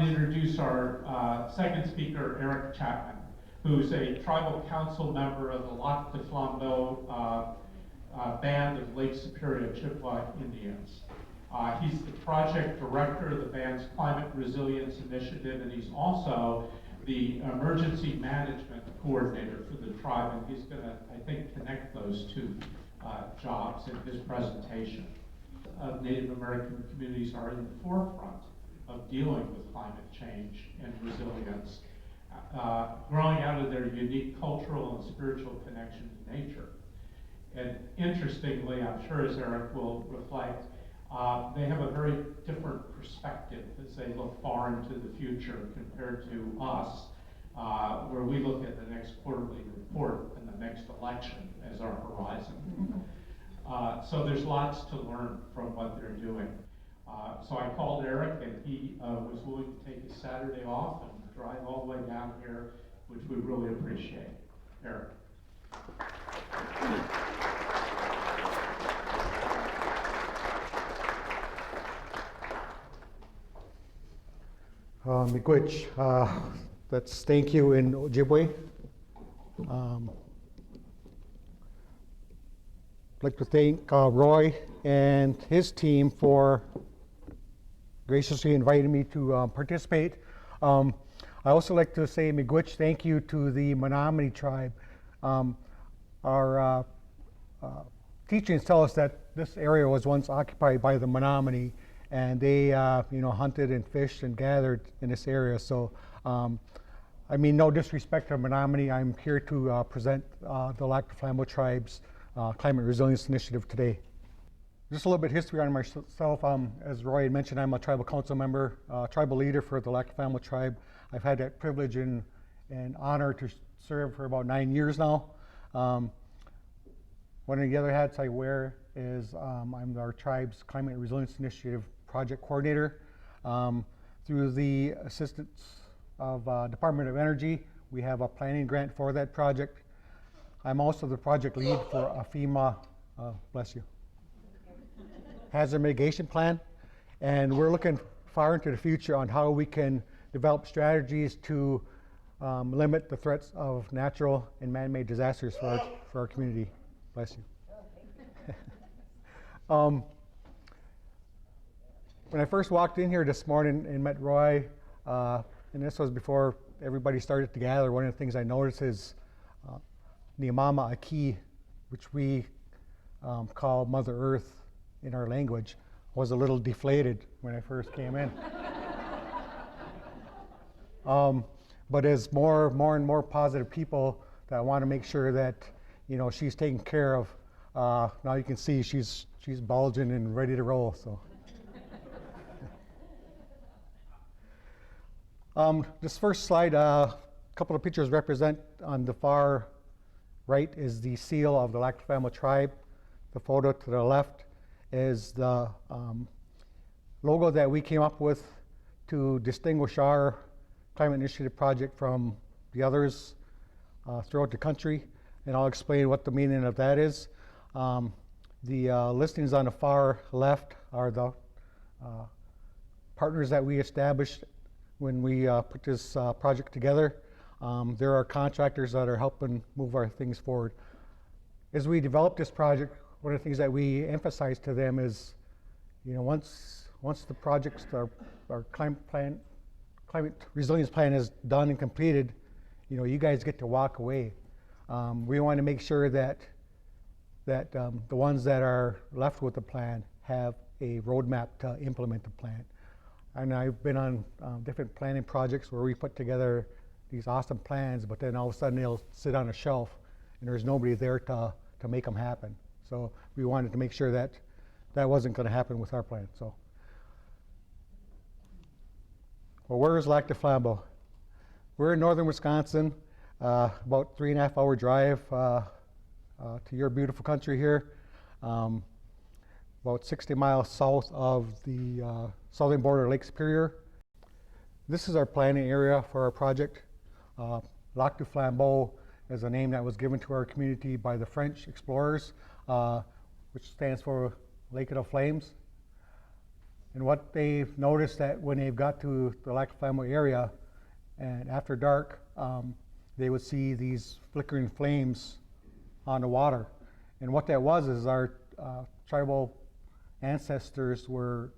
to introduce our second speaker, Eric Chapman, who's a tribal council member of the Lac du Flambeau band of Lake Superior Chippewa Indians. He's the project director of the band's Climate Resilience Initiative, and he's also the emergency management coordinator for the tribe, and he's going to, I think, connect those two jobs in his presentation. Native American communities are in the forefront of dealing with climate change and resilience, growing out of their unique cultural and spiritual connection to nature. And interestingly, I'm sure as Eric will reflect, they have a very different perspective as they look far into the future compared to us, where we look at the next quarterly report and the next election as our horizon. So there's lots to learn from what they're doing. So I called Eric, and he was willing to take his Saturday off and drive all the way down here, which we really appreciate. Eric. Miigwech, that's thank you in Ojibwe. I'd like to thank Roy and his team for graciously inviting me to participate. I also like to say miigwech, thank you to the Menominee tribe. Our teachings tell us that this area was once occupied by the Menominee, and they hunted and fished and gathered in this area. So I mean, no disrespect to Menominee, I'm here to present the Lac du Flambeau tribe's Climate Resilience Initiative today. Just a little bit of history on myself. As Roy had mentioned, I'm a tribal council member, tribal leader for the Lac du Flambeau tribe. I've had that privilege and honor to serve for about 9 years now. One of the other hats I wear is I'm our tribe's Climate Resilience Initiative project coordinator. Through the assistance of Department of Energy, we have a planning grant for that project. I'm also the project lead for a FEMA, bless you, hazard mitigation plan, and we're looking far into the future on how we can develop strategies to limit the threats of natural and man-made disasters for our community. Bless you. When I first walked in here this morning and met Roy, and this was before everybody started to gather, one of the things I noticed is Niamama Aki, which we call Mother Earth in our language, was a little deflated when I first came in. But as more and more positive people that want to make sure that she's taken care of, now you can see she's bulging and ready to roll. So. This first slide, a couple of pictures represent on the far right is the seal of the Lac du Flambeau tribe. The photo to the left is the logo that we came up with to distinguish our climate initiative project from the others throughout the country, and I'll explain what the meaning of that is. The listings on the far left are the partners that we established when we put this project together. There are contractors that are helping move our things forward. As we develop this project, one of the things that we emphasize to them is, once the projects, our climate resilience plan is done and completed, you guys get to walk away. We want to make sure that the ones that are left with the plan have a roadmap to implement the plan. And I've been on different planning projects where we put together these awesome plans, but then all of a sudden they'll sit on a shelf and there's nobody there to make them happen. So we wanted to make sure that that wasn't going to happen with our plan. So, well, where is Lac du Flambeau? We're in northern Wisconsin, about 3.5 hour drive to your beautiful country here, about 60 miles south of the southern border of Lake Superior. This is our planning area for our project. Lac du Flambeau is a name that was given to our community by the French explorers, which stands for Lake of the Flames. And what they've noticed that when they've got to the Lac du Flambeau area, and after dark, they would see these flickering flames on the water. And what that was is our tribal ancestors were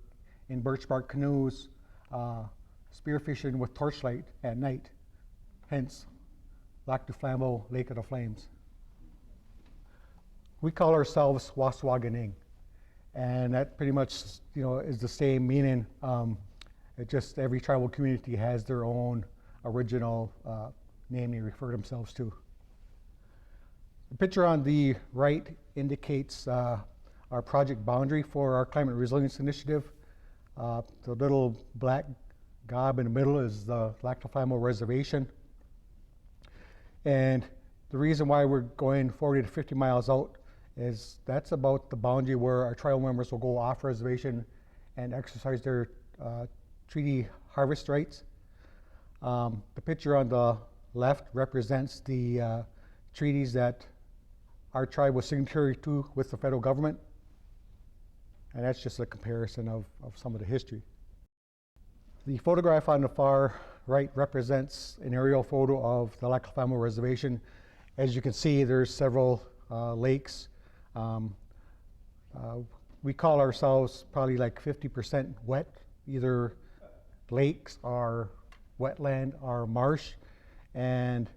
in birch bark canoes, spearfishing with torchlight at night, hence Lac du Flambeau, Lake of the Flames. We call ourselves Waswagening, and that pretty much, is the same meaning. It just every tribal community has their own original name they refer themselves to. The picture on the right indicates our project boundary for our climate resilience initiative. The little black gob in the middle is the Lac du Flambeau Reservation. And the reason why we're going 40 to 50 miles out is that's about the boundary where our tribal members will go off reservation and exercise their treaty harvest rights. The picture on the left represents the treaties that our tribe was signatory to with the federal government. And that's just a comparison of some of the history. The photograph on the far right represents an aerial photo of the Lac du Flambeau Reservation. As you can see, there's several lakes. We call ourselves probably like 50% wet, either lakes or wetland or marsh. And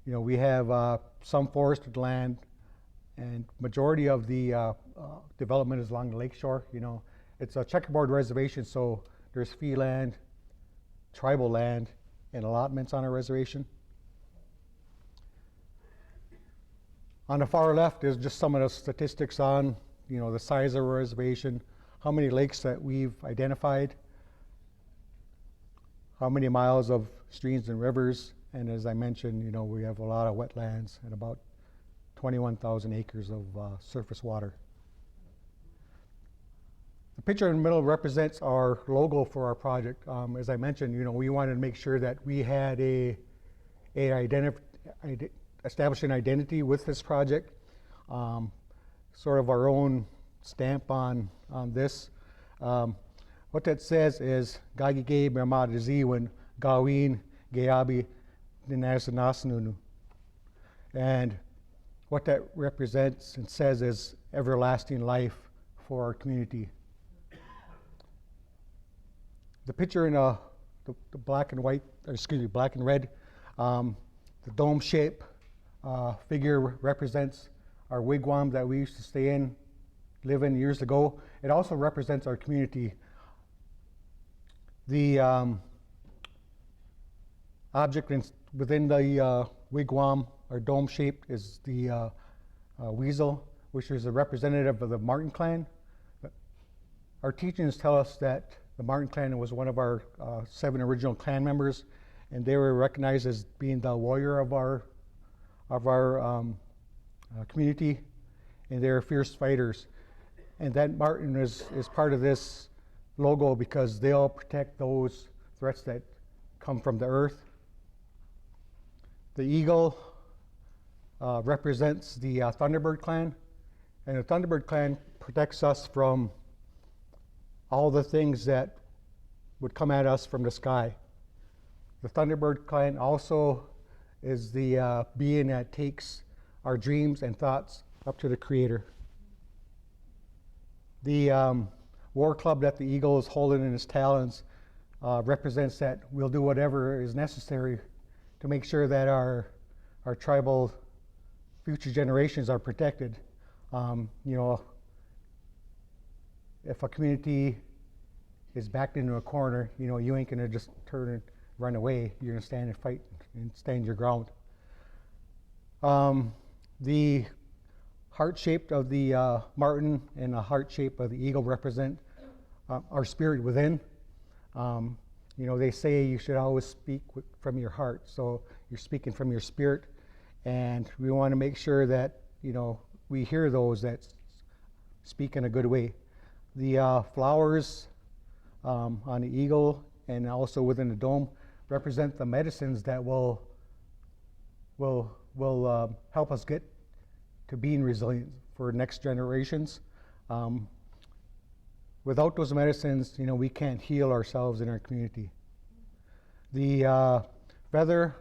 we have some forested land, and majority of the development is along the lakeshore. It's a checkerboard reservation, so there's fee land, tribal land, and allotments on our reservation. On the far left is just some of the statistics on, the size of our reservation, how many lakes that we've identified, how many miles of streams and rivers, and as I mentioned, we have a lot of wetlands and about 21,000 acres of surface water. The picture in the middle represents our logo for our project. As I mentioned, we wanted to make sure that we had establish an identity with this project, sort of our own stamp on this. What that says is Gagige Bermadaziwan Gawin Gayabi Dinasanasnunu. And what that represents and says is everlasting life for our community. The picture in the black and white, black and red, the dome shape figure represents our wigwam that we used to stay in, live in years ago. It also represents our community. The object within the wigwam or dome shape is the weasel, which is a representative of the Martin clan. Our teachings tell us that the Martin clan was one of our 7 original clan members, and they were recognized as being the warrior of our community, and they're fierce fighters. And that Martin is part of this logo because they'll protect those threats that come from the earth. The eagle represents the Thunderbird clan, and the Thunderbird clan protects us from all the things that would come at us from the sky. The Thunderbird clan also is the being that takes our dreams and thoughts up to the Creator. The war club that the eagle is holding in his talons represents that we'll do whatever is necessary to make sure that our tribal future generations are protected. If a community is backed into a corner, you ain't gonna just turn and run away. You're gonna stand and fight and stand your ground. The heart shape of the martin and the heart shape of the eagle represent our spirit within. They say you should always speak from your heart, so you're speaking from your spirit, and we want to make sure that we hear those that speak in a good way. The flowers on the eagle and also within the dome represent the medicines that will help us get to being resilient for next generations. without those medicines, we can't heal ourselves in our community. The feather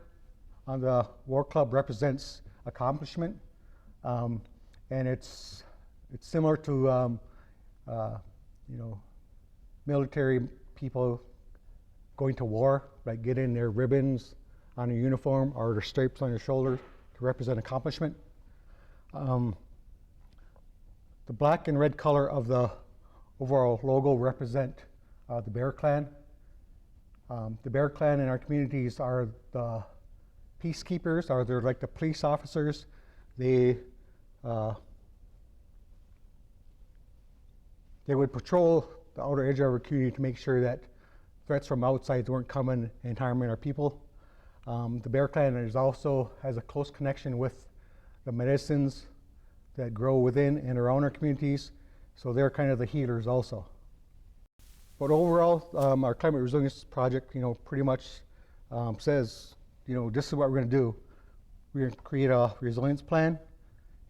on the War Club represents accomplishment, and it's similar to military people going to war, like getting their ribbons on their uniform or their stripes on their shoulder to represent accomplishment. The black and red color of the overall logo represent the Bear Clan. The Bear Clan in our communities are the peacekeepers, or they're like the police officers. They would patrol the outer edge of our community to make sure that threats from outside weren't coming and harming our people. The Bear Clan also has a close connection with the medicines that grow within and around our communities, so they're kind of the healers also. But overall, our climate resilience project, pretty much says, this is what we're going to do. We're going to create a resilience plan,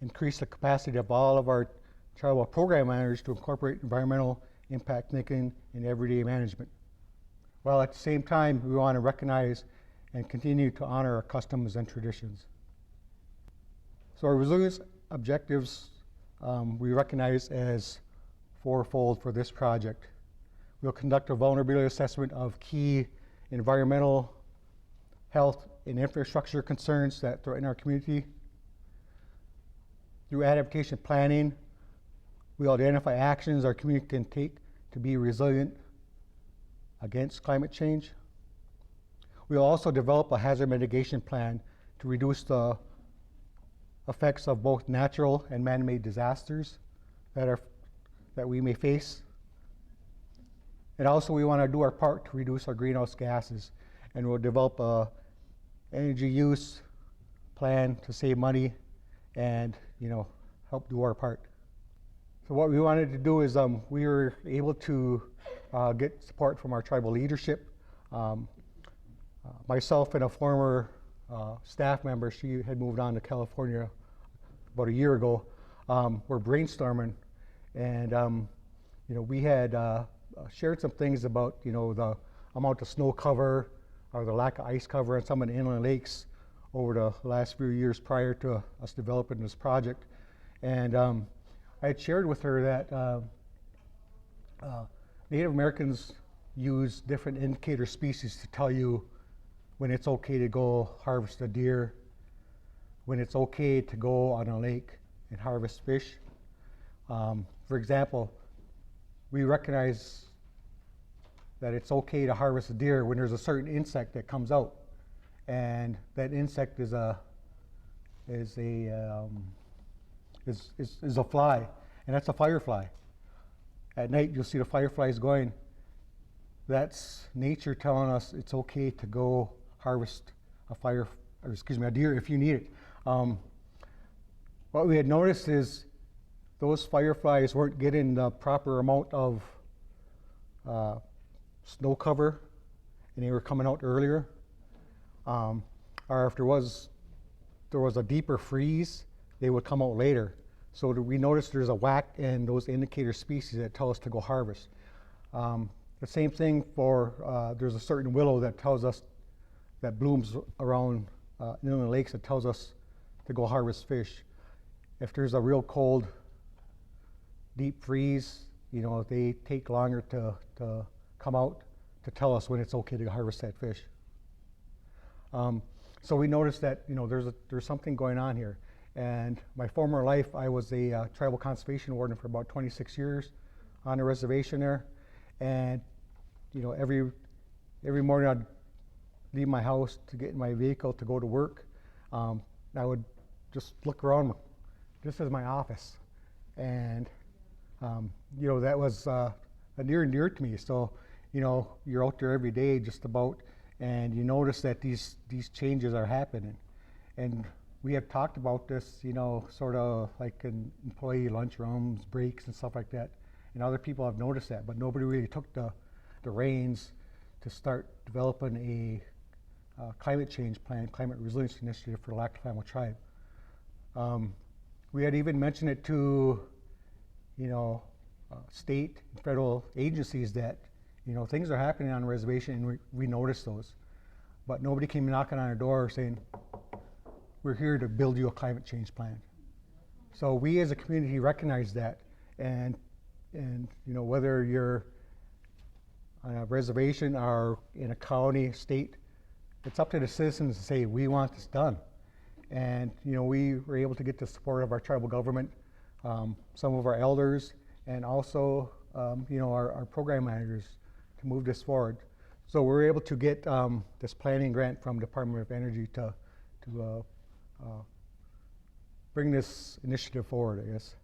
increase the capacity of all of our tribal program managers to incorporate environmental impact thinking in everyday management, while at the same time we want to recognize and continue to honor our customs and traditions. So our resilience objectives we recognize as fourfold for this project. We'll conduct a vulnerability assessment of key environmental, health, and infrastructure concerns that threaten our community. Through adaptation planning, we'll identify actions our community can take to be resilient against climate change. We'll also develop a hazard mitigation plan to reduce the effects of both natural and man-made disasters that we may face. And also we want to do our part to reduce our greenhouse gases, and we'll develop a energy use plan to save money and help do our part. So what we wanted to do is we were able to get support from our tribal leadership. Myself and a former staff member, she had moved on to California about a year ago, were brainstorming, and we had shared some things about the amount of snow cover or the lack of ice cover on some of the inland lakes over the last few years prior to us developing this project. And I had shared with her that Native Americans use different indicator species to tell you when it's okay to go harvest a deer, when it's okay to go on a lake and harvest fish. For example, we recognize that it's okay to harvest a deer when there's a certain insect that comes out, and that insect is a fly, and that's a firefly. At night you'll see the fireflies going. That's nature telling us it's okay to go harvest a deer if you need it. What we had noticed is those fireflies weren't getting the proper amount of snow cover, and they were coming out earlier. Or if there was a deeper freeze, they would come out later. So we noticed there's a whack in those indicator species that tell us to go harvest. The same thing for, there's a certain willow that tells us, that blooms around inland lakes, that tells us to go harvest fish. If there's a real cold, deep freeze, they take longer to come out to tell us when it's okay to harvest that fish. So we noticed that there's something going on here. And my former life, I was a tribal conservation warden for about 26 years on the reservation there. And every morning I'd leave my house to get in my vehicle to go to work. I would just look around. This is my office, and that was near and dear to me. So you're out there every day just about, and you notice that these changes are happening. And we have talked about this, sort of like in employee lunchrooms, breaks, and stuff like that. And other people have noticed that, but nobody really took the reins to start developing a climate change plan, climate resilience initiative for the Lac du Flambeau tribe. We had even mentioned it to, state and federal agencies that, things are happening on the reservation, and we notice those. But nobody came knocking on our door saying, we're here to build you a climate change plan. So we as a community recognize that, and whether you're on a reservation or in a county, state, it's up to the citizens to say, we want this done. And we were able to get the support of our tribal government, some of our elders, and also our program managers to move this forward. So we're able to get this planning grant from Department of Energy to bring this initiative forward, I guess.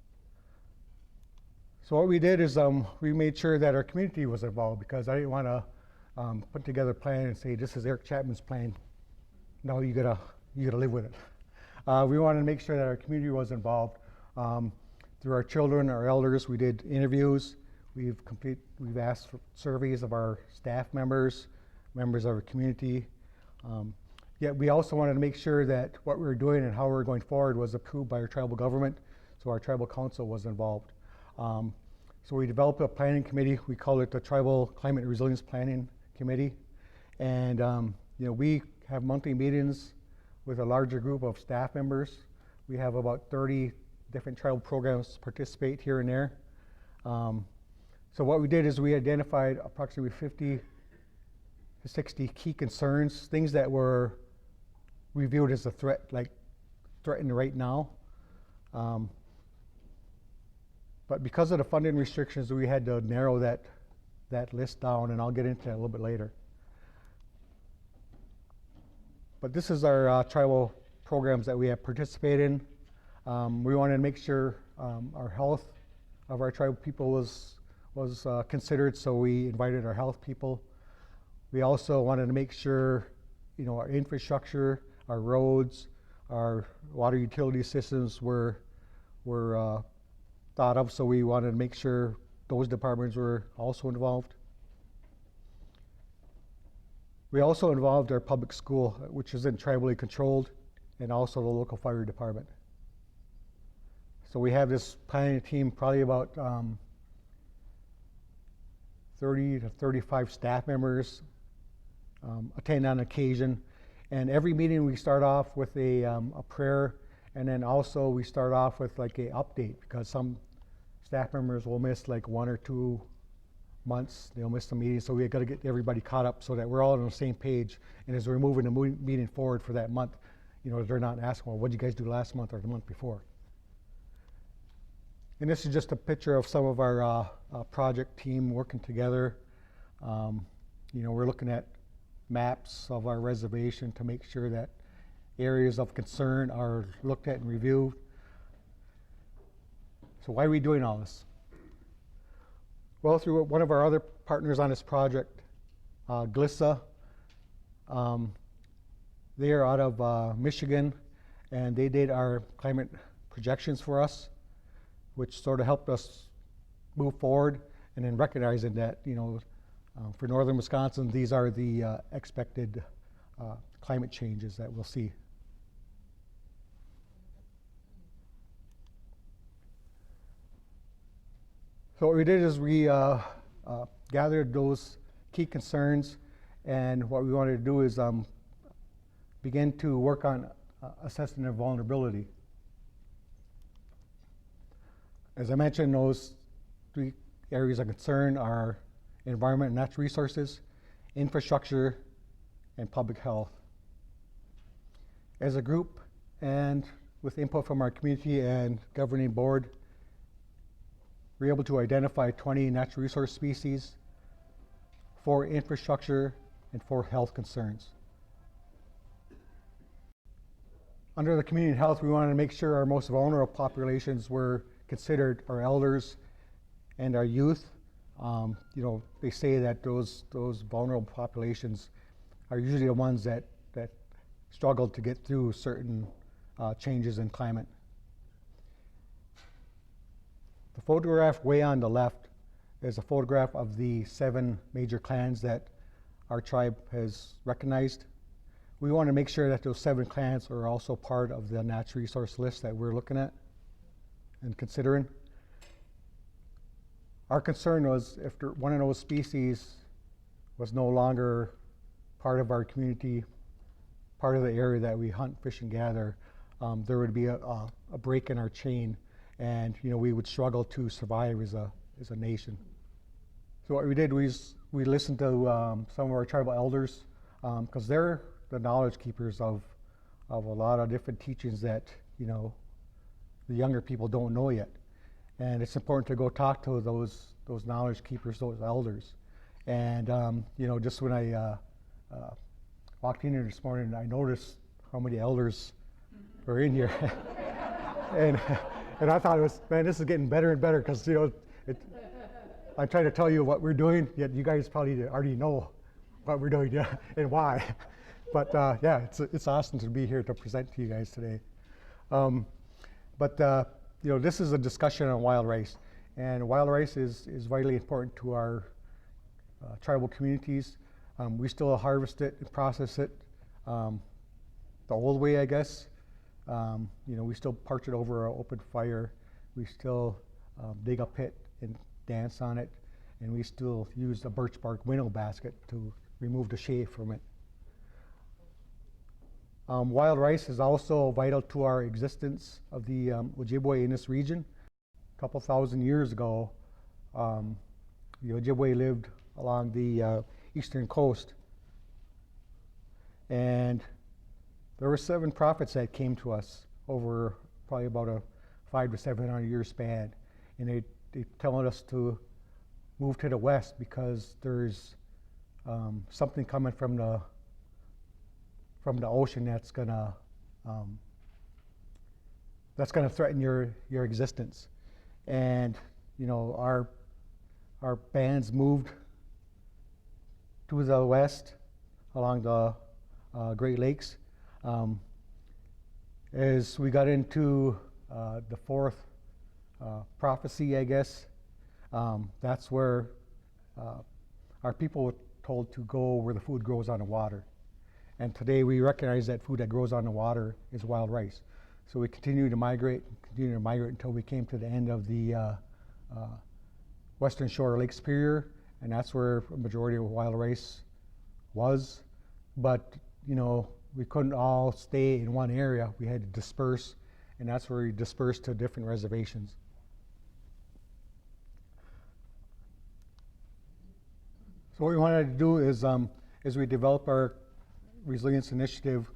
So what we did is we made sure that our community was involved, because I didn't want to put together a plan and say, this is Eric Chapman's plan. No, you gotta live with it. We wanted to make sure that our community was involved. Through our children, our elders, we did interviews. We've asked for surveys of our staff members of our community. Yet we also wanted to make sure that what we were doing and how we were going forward was approved by our tribal government, so our tribal council was involved. So we developed a planning committee. We call it the Tribal Climate Resilience Planning Committee. And we have monthly meetings with a larger group of staff members. We have about 30 different tribal programs participate here and there. So what we did is we identified approximately 50 to 60 key concerns, things that were reviewed as a threat, like threatened right now. But because of the funding restrictions, we had to narrow that list down, and I'll get into that a little bit later. But this is our tribal programs that we have participated in. We wanted to make sure our health of our tribal people was considered, so we invited our health people. We also wanted to make sure, our infrastructure, our roads, our water utility systems were thought of, so we wanted to make sure those departments were also involved. We also involved our public school, which isn't tribally controlled, and also the local fire department. So we have this planning team, probably about 30 to 35 staff members attend on occasion. And every meeting we start off with a prayer, and then also we start off with like an update, because some staff members will miss like 1 or 2 months, they'll miss the meeting, so we got to get everybody caught up so that we're all on the same page. And as we're moving the meeting forward for that month, they're not asking, well, what did you guys do last month or the month before? And this is just a picture of some of our project team working together. We're looking at maps of our reservation to make sure that areas of concern are looked at and reviewed. So why are we doing all this? Well, through one of our other partners on this project, GLISA, they are out of Michigan, and they did our climate projections for us, which sort of helped us move forward, and then recognizing that, for northern Wisconsin, these are the expected climate changes that we'll see. So what we did is we gathered those key concerns, and what we wanted to do is begin to work on assessing their vulnerability. As I mentioned, those 3 areas of concern are environment and natural resources, infrastructure, and public health. As a group, and with input from our community and governing board, we're able to identify 20 natural resource species, 4 infrastructure, and 4 health concerns. Under the community health, we wanted to make sure our most vulnerable populations were considered our elders and our youth. They say that those vulnerable populations are usually the ones that struggle to get through certain changes in climate. The photograph way on the left is a photograph of the 7 major clans that our tribe has recognized. We want to make sure that those 7 clans are also part of the natural resource list that we're looking at and considering. Our concern was if one of those species was no longer part of our community, part of the area that we hunt, fish, and gather, there would be a break in our chain, and we would struggle to survive as a nation. So what we did was we listened to some of our tribal elders, because they're the knowledge keepers of a lot of different teachings that the younger people don't know yet. And it's important to go talk to those knowledge keepers, those elders. And just when I walked in here this morning, I noticed how many elders were in here. and I thought, man, this is getting better and better, because I'm trying to tell you what we're doing, yet you guys probably already know what we're doing, yeah, and why. But yeah, it's awesome to be here to present to you guys today. This is a discussion on wild rice, and wild rice is vitally important to our tribal communities. We still harvest it and process it the old way, I guess. We still parch it over an open fire. We still dig a pit and dance on it, and we still use a birch bark winnow basket to remove the shade from it. Wild rice is also vital to our existence of the Ojibwe in this region. A couple thousand years ago, the Ojibwe lived along the eastern coast, and there were 7 prophets that came to us over probably about a 500 to 700 year span, and they telling us to move to the west because there's something coming from the ocean that's gonna threaten your existence. And our bands moved to the west along the Great Lakes. As we got into the 4th prophecy, I guess, that's where our people were told to go where the food grows on the water. And today we recognize that food that grows on the water is wild rice. So we continue to migrate until we came to the end of the western shore of Lake Superior, and that's where a majority of wild rice was. But we couldn't all stay in one area. We had to disperse, and that's where we dispersed to different reservations. So what we wanted to do is, as we develop our resilience initiative,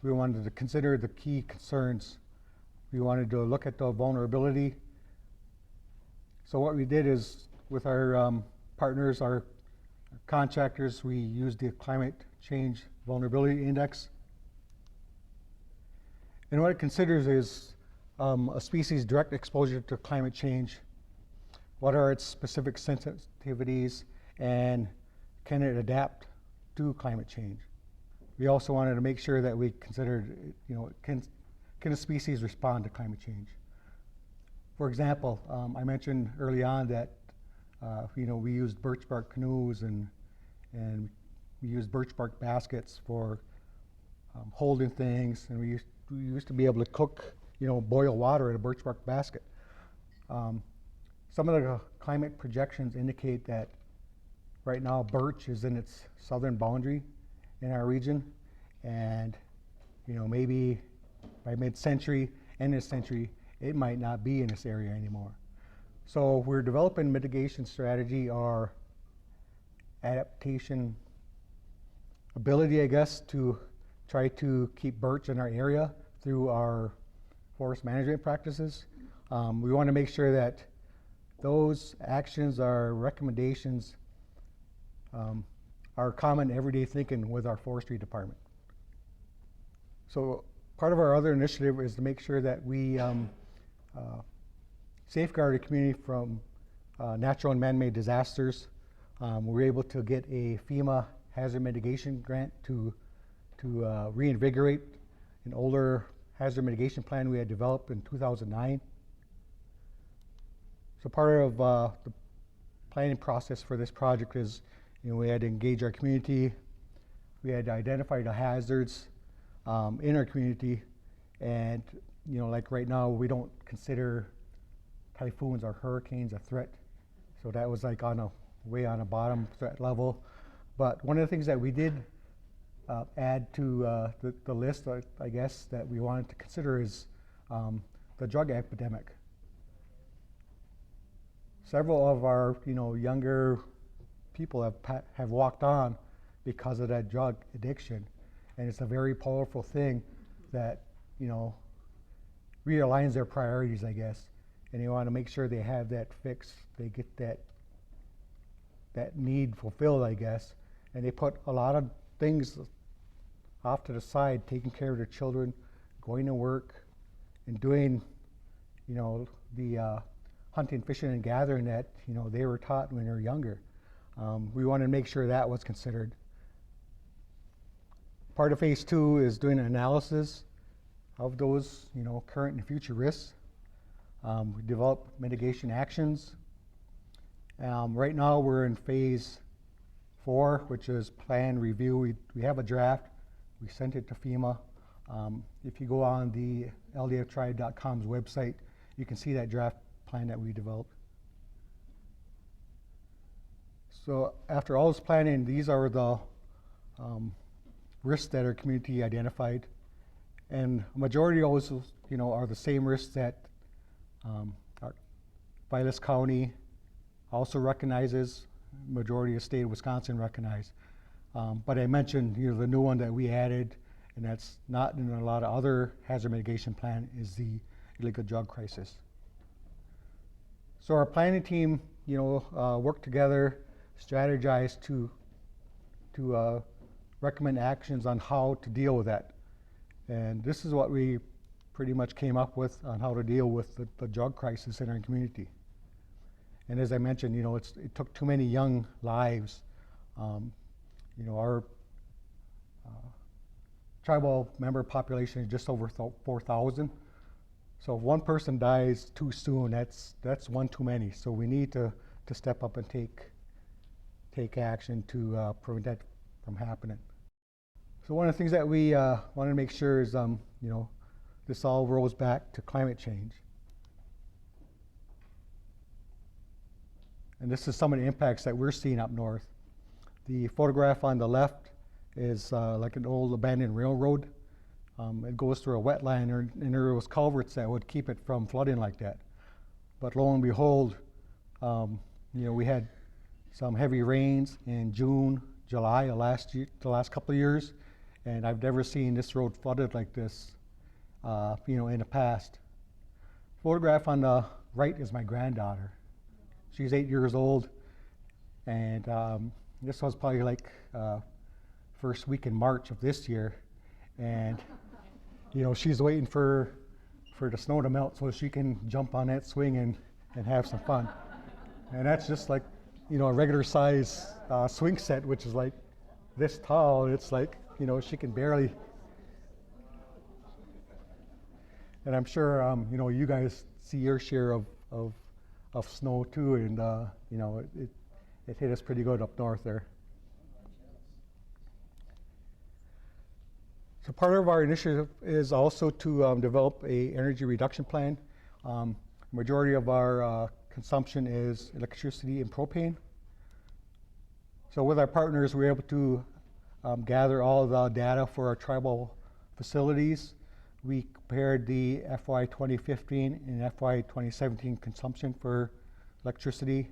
we wanted to consider the key concerns. We wanted to look at the vulnerability. So what we did is, with our partners, our contractors, we used the Climate Change Vulnerability Index. And what it considers is a species' direct exposure to climate change. What are its specific sensitivities, and can it adapt to climate change? We also wanted to make sure that we considered, can a species respond to climate change? For example, I mentioned early on that we used birch bark canoes and we used birch bark baskets for holding things, and we used to be able to cook, boil water in a birch bark basket. Some of the climate projections indicate that right now birch is in its southern boundary in our region, and maybe by mid-century, end of the century, it might not be in this area anymore. So we're developing mitigation strategy or adaptation ability, I guess, to try to keep birch in our area through our forest management practices. We want to make sure that those actions, our recommendations, are common everyday thinking with our forestry department. So part of our other initiative is to make sure that we safeguard the community from natural and man-made disasters. We were able to get a FEMA hazard mitigation grant to reinvigorate an older hazard mitigation plan we had developed in 2009. So part of the planning process for this project is, we had to engage our community. We had to identify the hazards in our community, and like right now, we don't consider typhoons or hurricanes a threat. So that was like way on the bottom threat level. But one of the things that we did add to the list, I guess, that we wanted to consider is the drug epidemic. Several of our younger people have walked on because of that drug addiction, and it's a very powerful thing that realigns their priorities, I guess, and they want to make sure they have that fix, they get that need fulfilled, I guess, and they put a lot of things off to the side, taking care of their children, going to work, and doing the hunting, fishing, and gathering that they were taught when they were younger. We wanted to make sure that was considered. Part of phase 2 is doing an analysis of those current and future risks. We develop mitigation actions. Right now we're in phase 4, which is plan review. We have a draft. We sent it to FEMA. If you go on the ldftribe.com's website, you can see that draft plan that we developed. So after all this planning, these are the risks that our community identified, and a majority also, are the same risks that our Vilas County also recognizes. Majority of the state of Wisconsin recognize. But I mentioned, the new one that we added, and that's not in a lot of other hazard mitigation plan, is the illegal drug crisis. So our planning team, worked together, strategized to recommend actions on how to deal with that. And this is what we pretty much came up with on how to deal with the drug crisis in our community. And as I mentioned, it took too many young lives. Our tribal member population is just over 4,000. So if one person dies too soon, that's one too many. So we need to step up and take action to prevent that from happening. So one of the things that we want to make sure is, this all rolls back to climate change. And this is some of the impacts that we're seeing up north. The photograph on the left is like an old abandoned railroad. It goes through a wetland, and there was culverts that would keep it from flooding like that. But lo and behold, we had some heavy rains in June, July of the last couple of years, and I've never seen this road flooded like this, in the past. Photograph on the right is my granddaughter. She's 8 years old, and this was probably like first week in March of this year, and she's waiting for the snow to melt so she can jump on that swing and have some fun. And that's just like a regular size swing set, which is like this tall. It's like she can barely. And I'm sure you guys see your share of snow too, and it hit us pretty good up north there. So part of our initiative is also to develop a energy reduction plan. Majority of our consumption is electricity and propane. So with our partners, we're able to gather all the data for our tribal facilities. We compared the FY 2015 and FY 2017 consumption for electricity.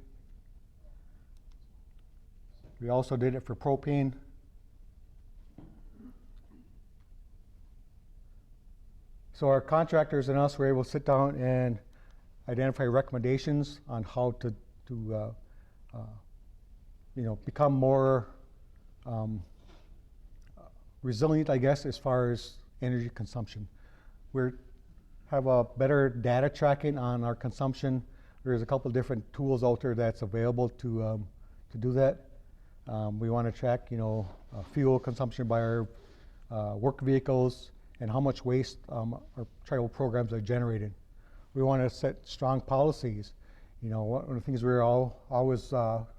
We also did it for propane. So our contractors and us were able to sit down and identify recommendations on how to become more resilient, I guess, as far as energy consumption. We have a better data tracking on our consumption. There's a couple different tools out there that's available to do that. We want to track, fuel consumption by our work vehicles and how much waste our tribal programs are generating. We want to set strong policies. One of the things we're always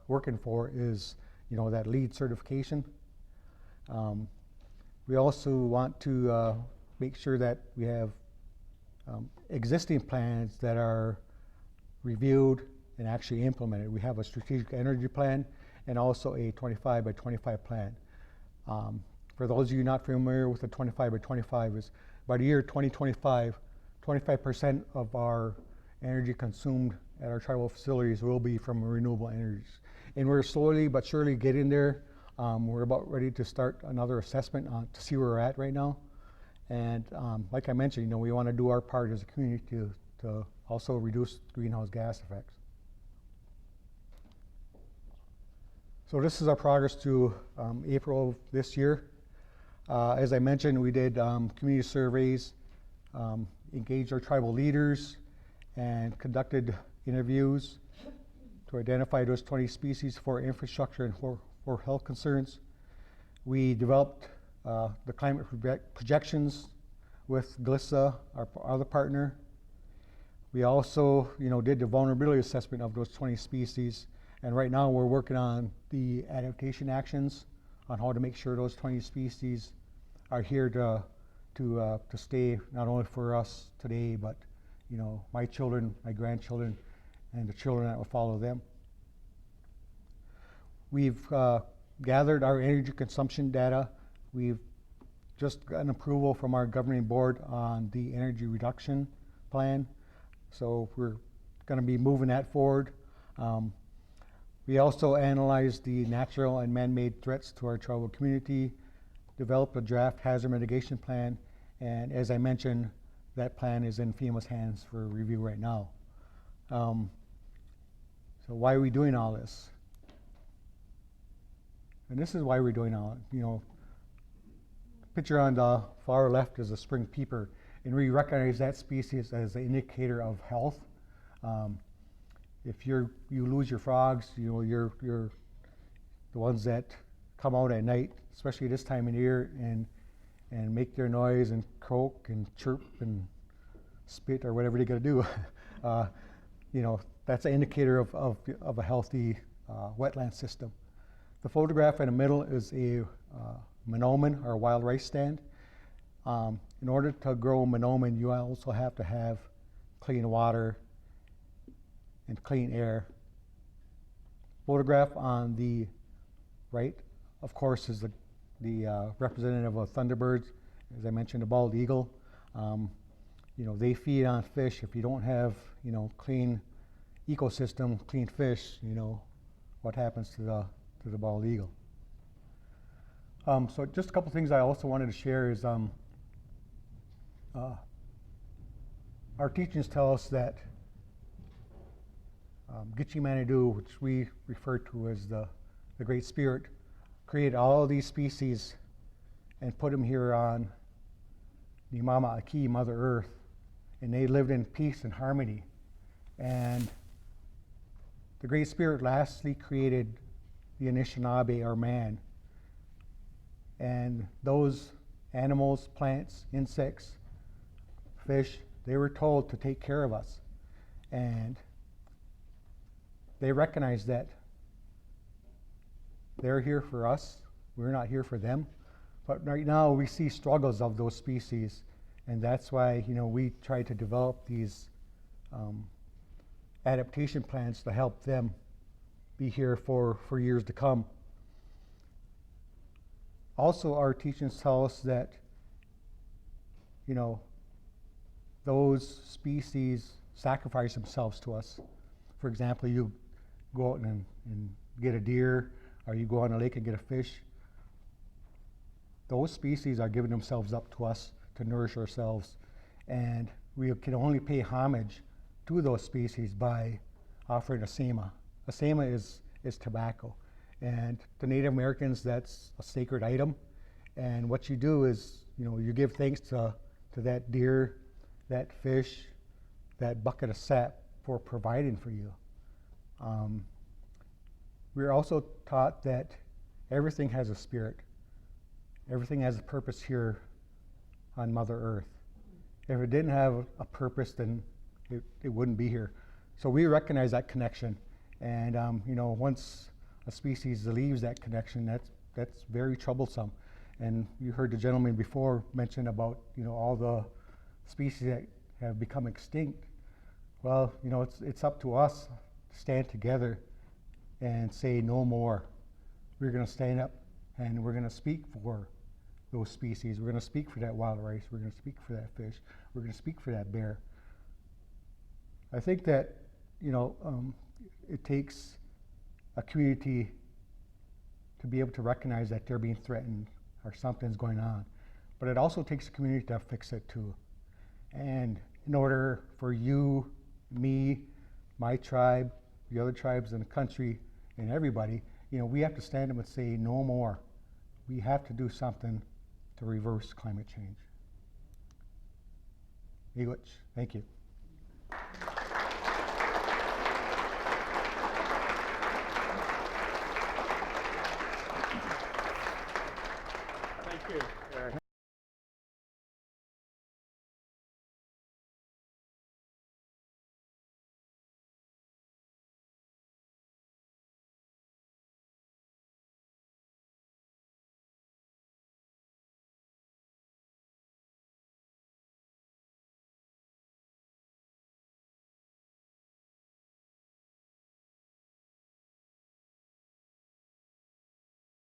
working for is, that LEED certification. We also want to make sure that we have existing plans that are reviewed and actually implement it. We have a strategic energy plan and also a 25 by 25 plan. For those of you not familiar with the 25 by 25 is by the year 2025, 25% of our energy consumed at our tribal facilities will be from renewable energies. And we're slowly but surely getting there. We're about ready to start another assessment to see where we're at right now. And like I mentioned, we want to do our part as a community to also reduce greenhouse gas effects. So this is our progress to April of this year. As I mentioned, we did community surveys, engaged our tribal leaders, and conducted interviews to identify those 20 species for infrastructure and for health concerns. We developed the climate projections with GLISA, our other partner. We also, did the vulnerability assessment of those 20 species, and right now we're working on the adaptation actions on how to make sure those 20 species are here to stay not only for us today, but my children, my grandchildren, and the children that will follow them. We've gathered our energy consumption data. We've just gotten approval from our governing board on the energy reduction plan, so we're going to be moving that forward. We also analyzed the natural and man-made threats to our tribal community, developed a draft hazard mitigation plan, and as I mentioned, that plan is in FEMA's hands for review right now. So why are we doing all this? And this is why we're doing all it. Picture on the far left is a spring peeper, and we recognize that species as an indicator of health. If you lose your frogs, you're the ones that come out at night, especially this time of year, and make their noise and croak and chirp and spit or whatever they got to do. That's an indicator of a healthy wetland system. The photograph in the middle is a monoman, or wild rice stand. In order to grow monoman, you also have to have clean water and clean air. Photograph on the right, of course, is the representative of thunderbirds. As I mentioned, the bald eagle. They feed on fish. If you don't have, clean ecosystem, clean fish, what happens to the bald eagle. So just a couple things I also wanted to share is our teachings tell us that Gitchi-Manitou, which we refer to as the Great Spirit, created all these species and put them here on the Mama Aki, Mother Earth, and they lived in peace and harmony. And the Great Spirit lastly created the Anishinaabe, or man. And those animals, plants, insects, fish, they were told to take care of us. And they recognized that they're here for us, we're not here for them. But right now we see struggles of those species, and that's why we try to develop these adaptation plans to help them be here for years to come. Also, our teachings tell us that those species sacrifice themselves to us. For example, you go out and get a deer, or you go on a lake and get a fish. Those species are giving themselves up to us to nourish ourselves, and we can only pay homage to those species by offering a sema. A sema is tobacco, and to Native Americans that's a sacred item. And what you do is you give thanks to that deer, that fish, that bucket of sap for providing for you. We're also taught that everything has a spirit. Everything has a purpose here on Mother Earth. If it didn't have a purpose, then it wouldn't be here. So we recognize that connection, and once a species leaves that connection, that's very troublesome. And you heard the gentleman before mention about all the species that have become extinct. Well, it's up to us stand together and say no more. We're going to stand up and we're going to speak for those species. We're going to speak for that wild rice. We're going to speak for that fish. We're going to speak for that bear. I think that, it takes a community to be able to recognize that they're being threatened or something's going on. But it also takes a community to fix it too. And in order for you, me, my tribe, the other tribes in the country, and everybody, we have to stand up and say no more. We have to do something to reverse climate change. Miigwech, thank you. Thank you.